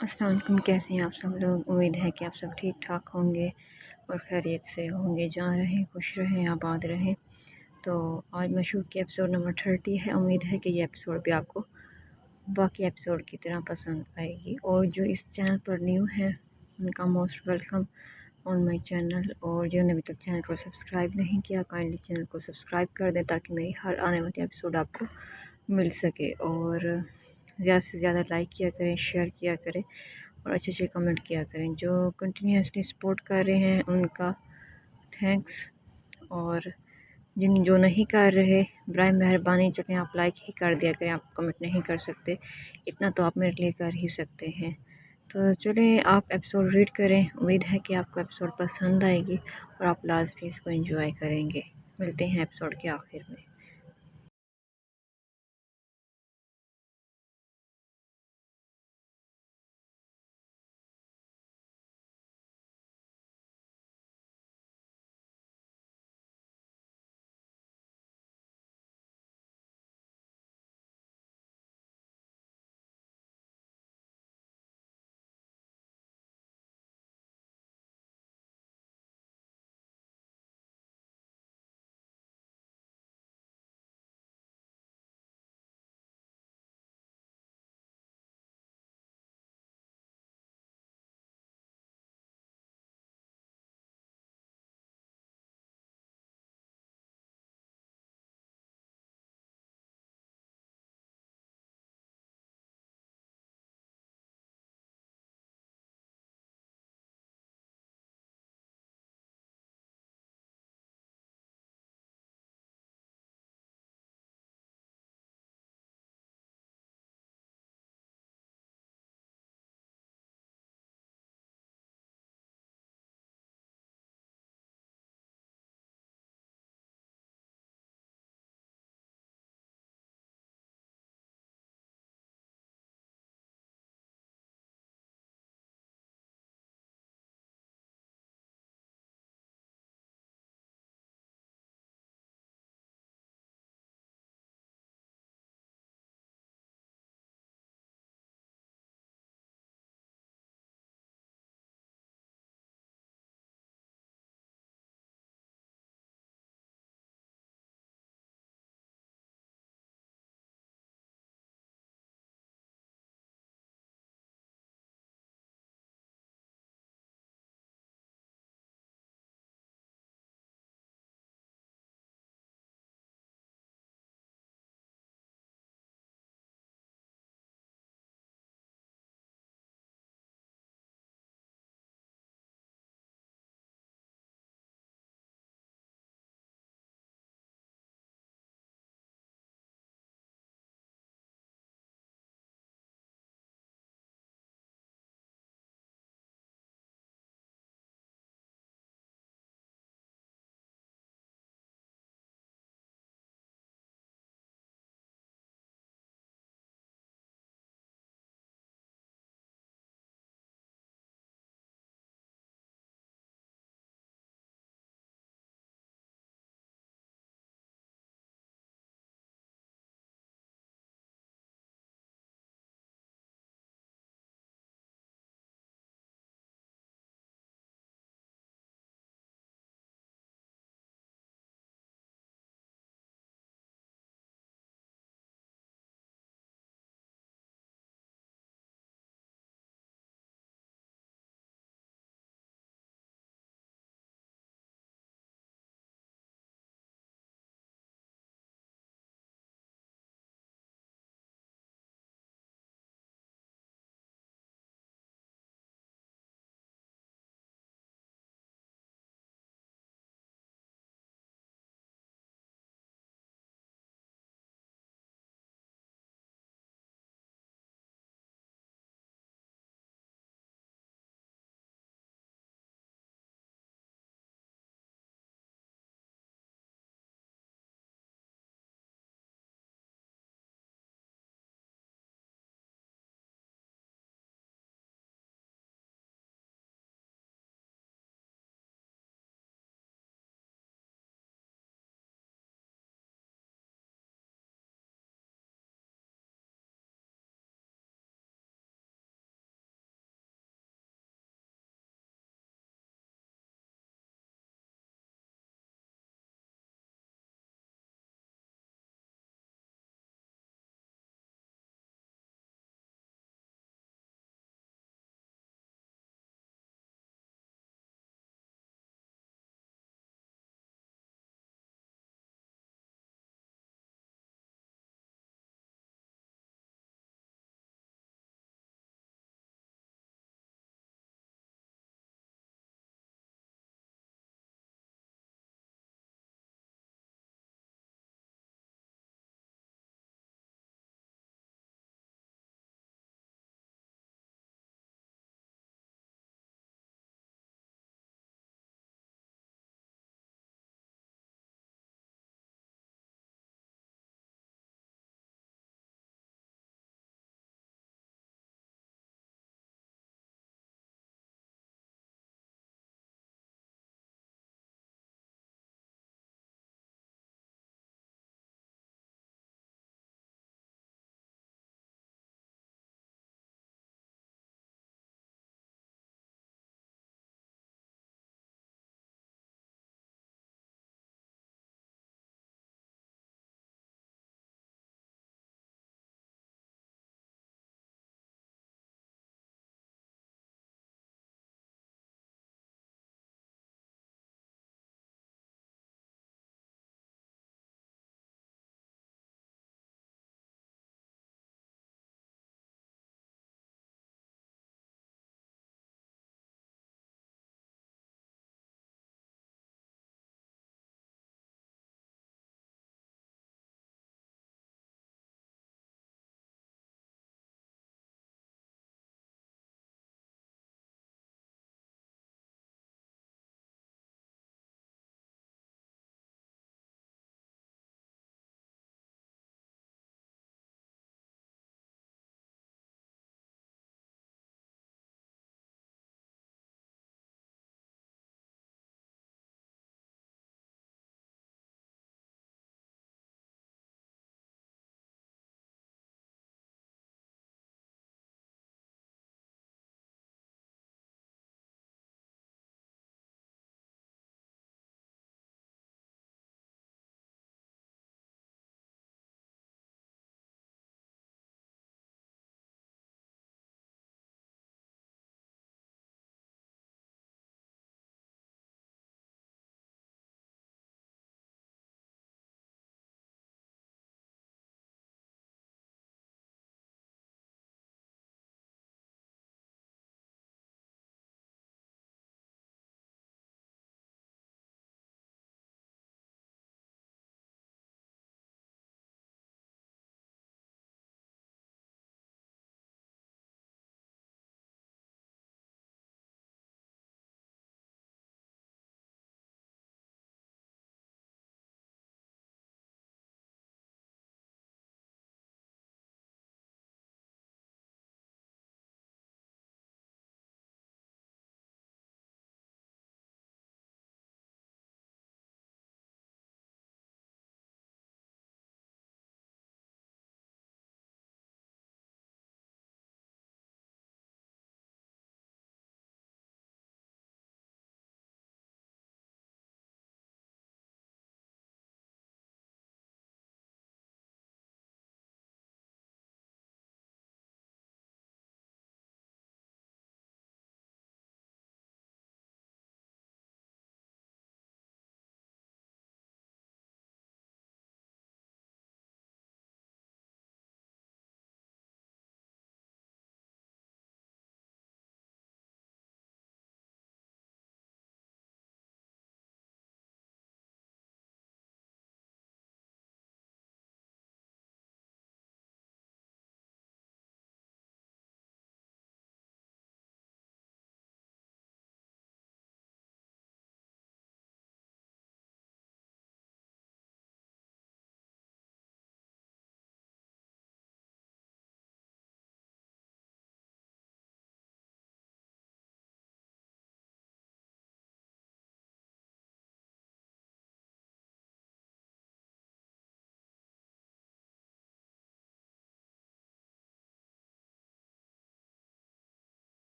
अस्सलाम वालेकुम। कैसे हैं आप सब लोग? उम्मीद है कि आप सब ठीक ठाक होंगे और खैरियत से होंगे। जहाँ रहें खुश रहें, आबाद रहें। तो आज मशहूर की एपिसोड नंबर 30 है। उम्मीद है कि ये एपिसोड भी आपको बाकी एपिसोड की तरह पसंद आएगी। और जो इस चैनल पर न्यू है उनका most welcome on my channel. और जिन्होंने अभी तक चैनल को सब्सक्राइब नहीं किया, काइंडली चैनल को सब्सक्राइब कर दें ताकि मेरी हर आने वाली एपिसोड आपको मिल सके। और ज़्यादा से ज़्यादा लाइक किया करें, शेयर किया करें और अच्छे अच्छे कमेंट किया करें। जो कंटिन्यूसली सपोर्ट कर रहे हैं उनका थैंक्स। और जिन जो नहीं कर रहे, बराए मेहरबानी चलें आप लाइक ही कर दिया करें। आप कमेंट नहीं कर सकते, इतना तो आप मेरे लिए कर ही सकते हैं। तो चलें आप एपिसोड रीड करें। उम्मीद है कि आपको एपिसोड पसंद आएगी और आप लाजमी इसको एंजॉय करेंगे। मिलते हैं एपिसोड के आखिर में।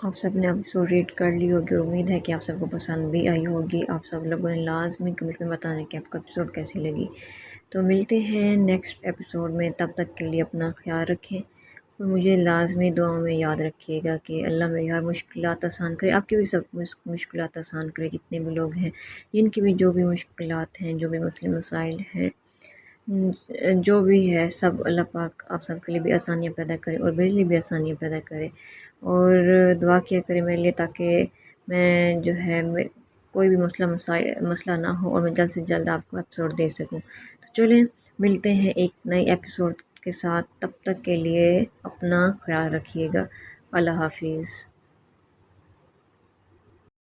आप सब ने एपिसोड रीड कर ली होगी और उम्मीद है कि आप सबको पसंद भी आई होगी। आप सब लोगों ने लाजमी कमेंट में बताना कि आपको एपिसोड कैसी लगी। तो मिलते हैं नेक्स्ट एपिसोड में, तब तक के लिए अपना ख्याल रखें और मुझे लाजमी दुआ में याद रखिएगा कि अल्लाह मेरी हर मुश्किलात आसान करे, आपकी भी सब मुश्किलात आसान करे, जितने भी लोग हैं जिनकी भी जो भी मुश्किलात हैं, जो भी मसले मसाइल हैं, जो भी है सब अल्लाह पाक आप सब के लिए भी आसानियाँ पैदा करे और मेरे लिए भी आसानियाँ पैदा करे। और दुआ किया करें मेरे लिए, ताकि मैं जो है कोई भी मसला ना हो और मैं जल्द से जल्द आपको एपिसोड दे सकूं। तो चलें मिलते हैं एक नई एपिसोड के साथ, तब तक के लिए अपना ख्याल रखिएगा। अल्लाह हाफिज़।